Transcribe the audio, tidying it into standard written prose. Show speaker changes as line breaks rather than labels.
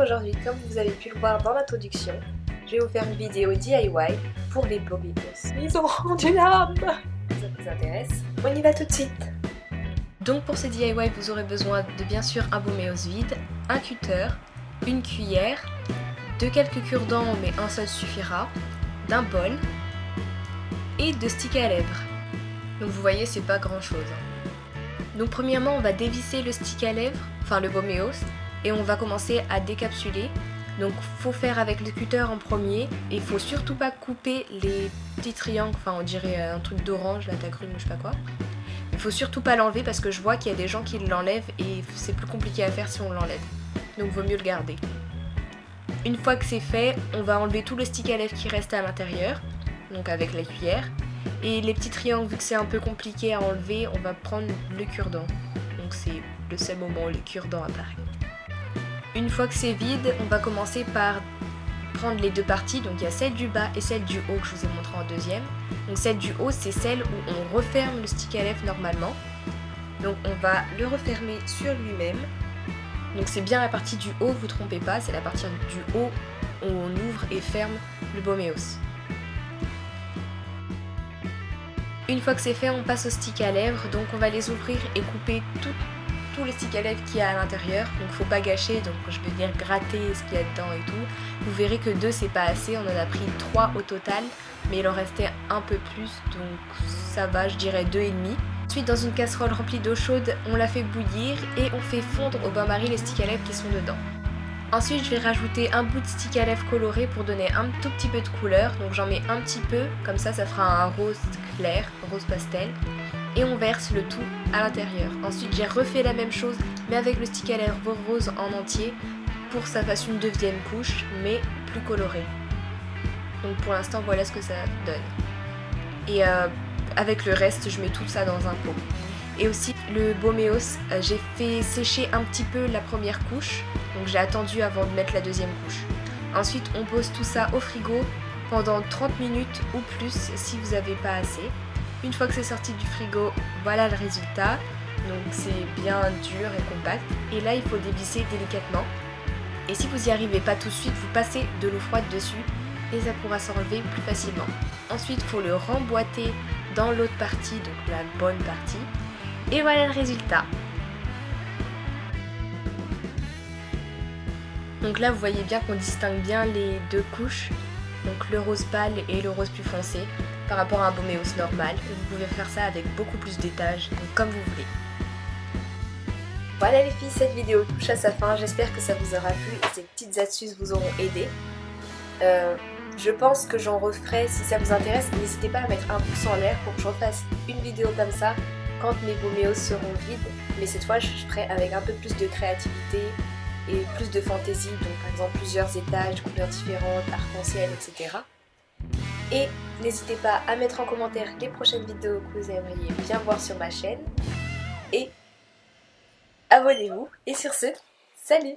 aujourd'hui, comme vous avez pu le voir dans l'introduction, je vais vous faire une vidéo DIY pour les Boméos. Ils ont rendu l'âme. Ça vous intéresse? On y va tout de suite. Donc pour ce DIY, vous aurez besoin de bien sûr un Boméos vide, un cutter, une cuillère, de quelques cure-dents mais un seul suffira, d'un bol et de sticks à lèvres. Donc vous voyez, c'est pas grand chose. Donc premièrement, on va dévisser le stick à lèvres, enfin le Boméos, et on va commencer à décapsuler. Donc faut faire avec le cutter en premier, et il faut surtout pas couper les petits triangles, enfin on dirait un truc d'orange, la d'agrumes ou je sais pas quoi. Il faut surtout pas l'enlever parce que je vois qu'il y a des gens qui l'enlèvent et c'est plus compliqué à faire si on l'enlève. Donc vaut mieux le garder. Une fois que c'est fait, on va enlever tout le stick à lèvres qui reste à l'intérieur, donc avec la cuillère. Et les petits triangles, vu que c'est un peu compliqué à enlever, on va prendre le cure-dent. Donc c'est le seul moment où le cure-dent apparaît. Une fois que c'est vide, on va commencer par prendre les deux parties. Donc il y a celle du bas et celle du haut que je vous ai montré en deuxième. Donc celle du haut, c'est celle où on referme le stick à lèvres normalement. Donc on va le refermer sur lui-même. Donc c'est bien la partie du haut, vous trompez pas, c'est la partie du haut où on ouvre et ferme le Boméos. Une fois que c'est fait, on passe aux sticks à lèvres, donc on va les ouvrir et couper tous les sticks à lèvres qu'il y a à l'intérieur. Donc faut pas gâcher, donc je vais venir gratter ce qu'il y a dedans et tout. Vous verrez que 2 c'est pas assez, on en a pris 3 au total, mais il en restait un peu plus, donc ça va, je dirais 2,5. Ensuite, dans une casserole remplie d'eau chaude, on la fait bouillir et on fait fondre au bain-marie les sticks à lèvres qui sont dedans. Ensuite, je vais rajouter un bout de stick à lèvres coloré pour donner un tout petit peu de couleur. Donc j'en mets un petit peu, comme ça fera un rose clair, rose pastel. Et on verse le tout à l'intérieur. Ensuite, j'ai refait la même chose, mais avec le stick à lèvres rose en entier, pour que ça fasse une deuxième couche, mais plus colorée. Donc pour l'instant, voilà ce que ça donne. Et avec le reste, je mets tout ça dans un pot. Et aussi le Boméos, j'ai fait sécher un petit peu la première couche, donc j'ai attendu avant de mettre la deuxième couche. Ensuite on pose tout ça au frigo pendant 30 minutes ou plus si vous n'avez pas assez. Une fois que c'est sorti du frigo, voilà le résultat. Donc c'est bien dur et compact. Et là il faut dévisser délicatement. Et si vous n'y arrivez pas tout de suite, vous passez de l'eau froide dessus et ça pourra s'enlever plus facilement. Ensuite il faut le remboîter dans l'autre partie, donc la bonne partie. Et voilà le résultat. Donc là vous voyez bien qu'on distingue bien les deux couches, donc le rose pâle et le rose plus foncé par rapport à un Boméos normal. Et vous pouvez faire ça avec beaucoup plus d'étages, donc comme vous voulez. Voilà les filles, cette vidéo touche à sa fin, j'espère que ça vous aura plu et ces petites astuces vous auront aidé. Je pense que j'en referai si ça vous intéresse, n'hésitez pas à mettre un pouce en l'air pour que je refasse une vidéo comme ça quand mes Boméos seront vides, mais cette fois je ferai avec un peu plus de créativité et plus de fantaisie, donc par exemple plusieurs étages, couleurs différentes, arc-en-ciel, etc. Et n'hésitez pas à mettre en commentaire les prochaines vidéos que vous aimeriez bien voir sur ma chaîne, et abonnez-vous, et sur ce, salut!